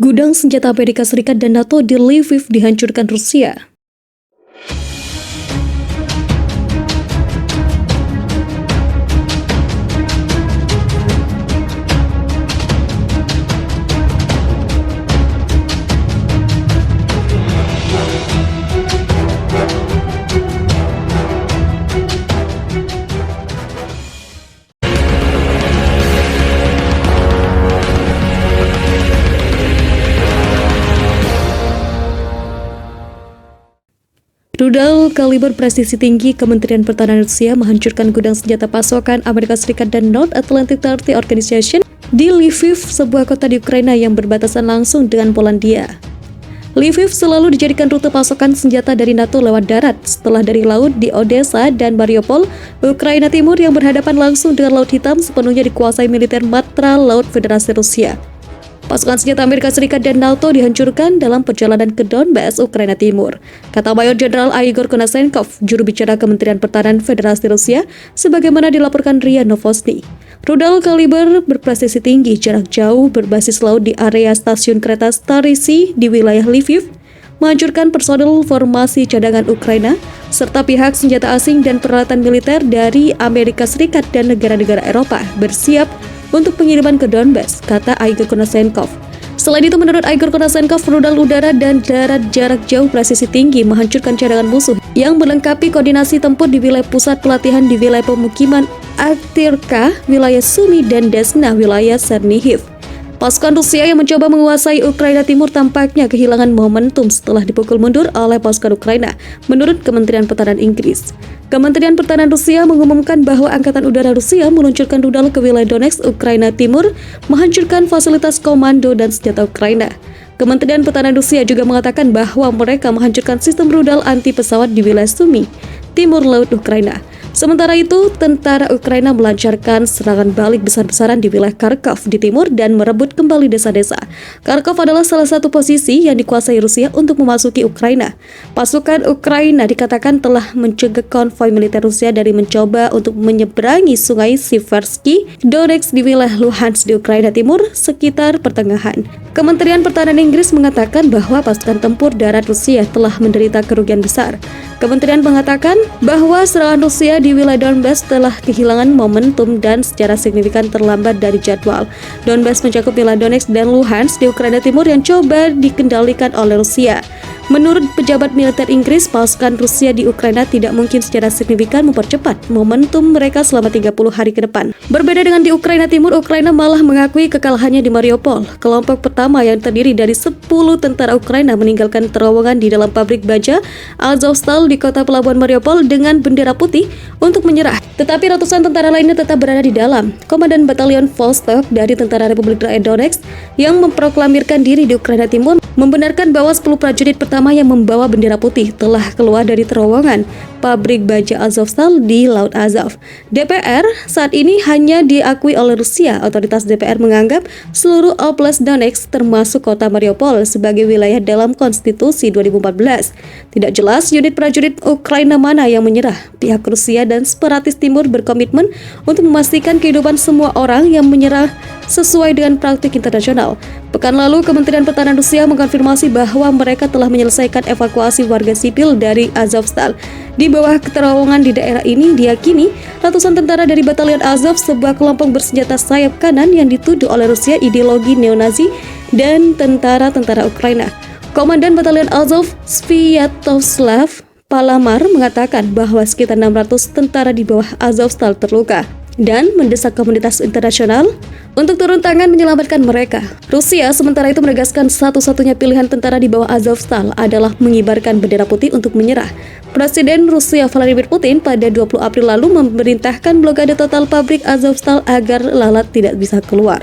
Gudang senjata Amerika Serikat dan NATO di Lviv dihancurkan Rusia. Rudal kaliber presisi tinggi Kementerian Pertahanan Rusia menghancurkan gudang senjata pasokan Amerika Serikat dan North Atlantic Treaty Organization di Lviv, sebuah kota di Ukraina yang berbatasan langsung dengan Polandia. Lviv selalu dijadikan rute pasokan senjata dari NATO lewat darat, setelah dari laut di Odessa dan Mariupol, Ukraina Timur yang berhadapan langsung dengan Laut Hitam sepenuhnya dikuasai militer Matra Laut Federasi Rusia. Pasukan senjata Amerika Serikat dan NATO dihancurkan dalam perjalanan ke Donbas, Ukraina Timur, kata Mayor Jenderal Igor Konashenkov, juru bicara Kementerian Pertahanan Federasi Rusia, sebagaimana dilaporkan RIA Novosti. Rudal kaliber berpresisi tinggi jarak jauh berbasis laut di area stasiun kereta Starisi di wilayah Lviv menghancurkan personel formasi cadangan Ukraina, serta pihak senjata asing dan peralatan militer dari Amerika Serikat dan negara-negara Eropa bersiap untuk pengiriman ke Donbas, kata Igor Konashenkov. Selain itu, menurut Igor Konashenkov, rudal udara dan darat jarak jauh presisi tinggi menghancurkan cadangan musuh yang melengkapi koordinasi tempur di wilayah pusat pelatihan di wilayah pemukiman Aktirka, wilayah Sumy, dan Desna, wilayah Chernihiv. Pasukan Rusia yang mencoba menguasai Ukraina Timur tampaknya kehilangan momentum setelah dipukul mundur oleh pasukan Ukraina, menurut Kementerian Pertahanan Inggris. Kementerian Pertahanan Rusia mengumumkan bahwa Angkatan Udara Rusia meluncurkan rudal ke wilayah Donetsk, Ukraina Timur, menghancurkan fasilitas komando dan senjata Ukraina. Kementerian Pertahanan Rusia juga mengatakan bahwa mereka menghancurkan sistem rudal anti pesawat di wilayah Sumy, timur laut Ukraina. Sementara itu, tentara Ukraina melancarkan serangan balik besar-besaran di wilayah Kharkov di timur dan merebut kembali desa-desa. Kharkov adalah salah satu posisi yang dikuasai Rusia untuk memasuki Ukraina. Pasukan Ukraina dikatakan telah mencegah konvoi militer Rusia dari mencoba untuk menyeberangi sungai Siversky Donetsk di wilayah Luhansk di Ukraina Timur sekitar pertengahan. Kementerian Pertahanan Inggris mengatakan bahwa pasukan tempur darat Rusia telah menderita kerugian besar. Kementerian mengatakan bahwa serangan Rusia di wilayah Donbas telah kehilangan momentum dan secara signifikan terlambat dari jadwal. Donbas mencakup wilayah Donetsk dan Luhansk di Ukraina Timur yang coba dikendalikan oleh Rusia. Menurut pejabat militer Inggris, pasukan Rusia di Ukraina tidak mungkin secara signifikan mempercepat momentum mereka selama 30 hari ke depan. Berbeda dengan di Ukraina Timur, Ukraina malah mengakui kekalahannya di Mariupol. Kelompok pertama yang terdiri dari 10 tentara Ukraina meninggalkan terowongan di dalam pabrik baja Azovstal di kota pelabuhan Mariupol dengan bendera putih untuk menyerah. Tetapi ratusan tentara lainnya tetap berada di dalam. Komandan Batalion Vostok dari Tentara Republik Rakyat Donetsk yang memproklamirkan diri di Ukraina Timur membenarkan bahwa 10 prajurit pertama yang membawa bendera putih telah keluar dari terowongan pabrik baja Azovstal di Laut Azov. DPR saat ini hanya diakui oleh Rusia. Otoritas DPR menganggap seluruh Oblast Donetsk termasuk kota Mariupol sebagai wilayah dalam konstitusi 2014. Tidak jelas unit prajurit Ukraina mana yang menyerah. Pihak Rusia dan separatis timur berkomitmen untuk memastikan kehidupan semua orang yang menyerah sesuai dengan praktik internasional. Pekan lalu, Kementerian Pertahanan Rusia mengkonfirmasi bahwa mereka telah menyelesaikan evakuasi warga sipil dari Azovstal. Di bawah terowongan di daerah ini diyakini ratusan tentara dari Batalion Azov, sebuah kelompok bersenjata sayap kanan yang dituduh oleh Rusia ideologi neonazi dan tentara-tentara Ukraina. Komandan Batalion Azov, Sviatoslav Palamar, mengatakan bahwa sekitar 600 tentara di bawah Azovstal terluka dan mendesak komunitas internasional untuk turun tangan menyelamatkan mereka. Rusia sementara itu menegaskan satu-satunya pilihan tentara di bawah Azovstal adalah mengibarkan bendera putih untuk menyerah. Presiden Rusia Vladimir Putin pada 20 April lalu memerintahkan blokade total pabrik Azovstal agar lalat tidak bisa keluar.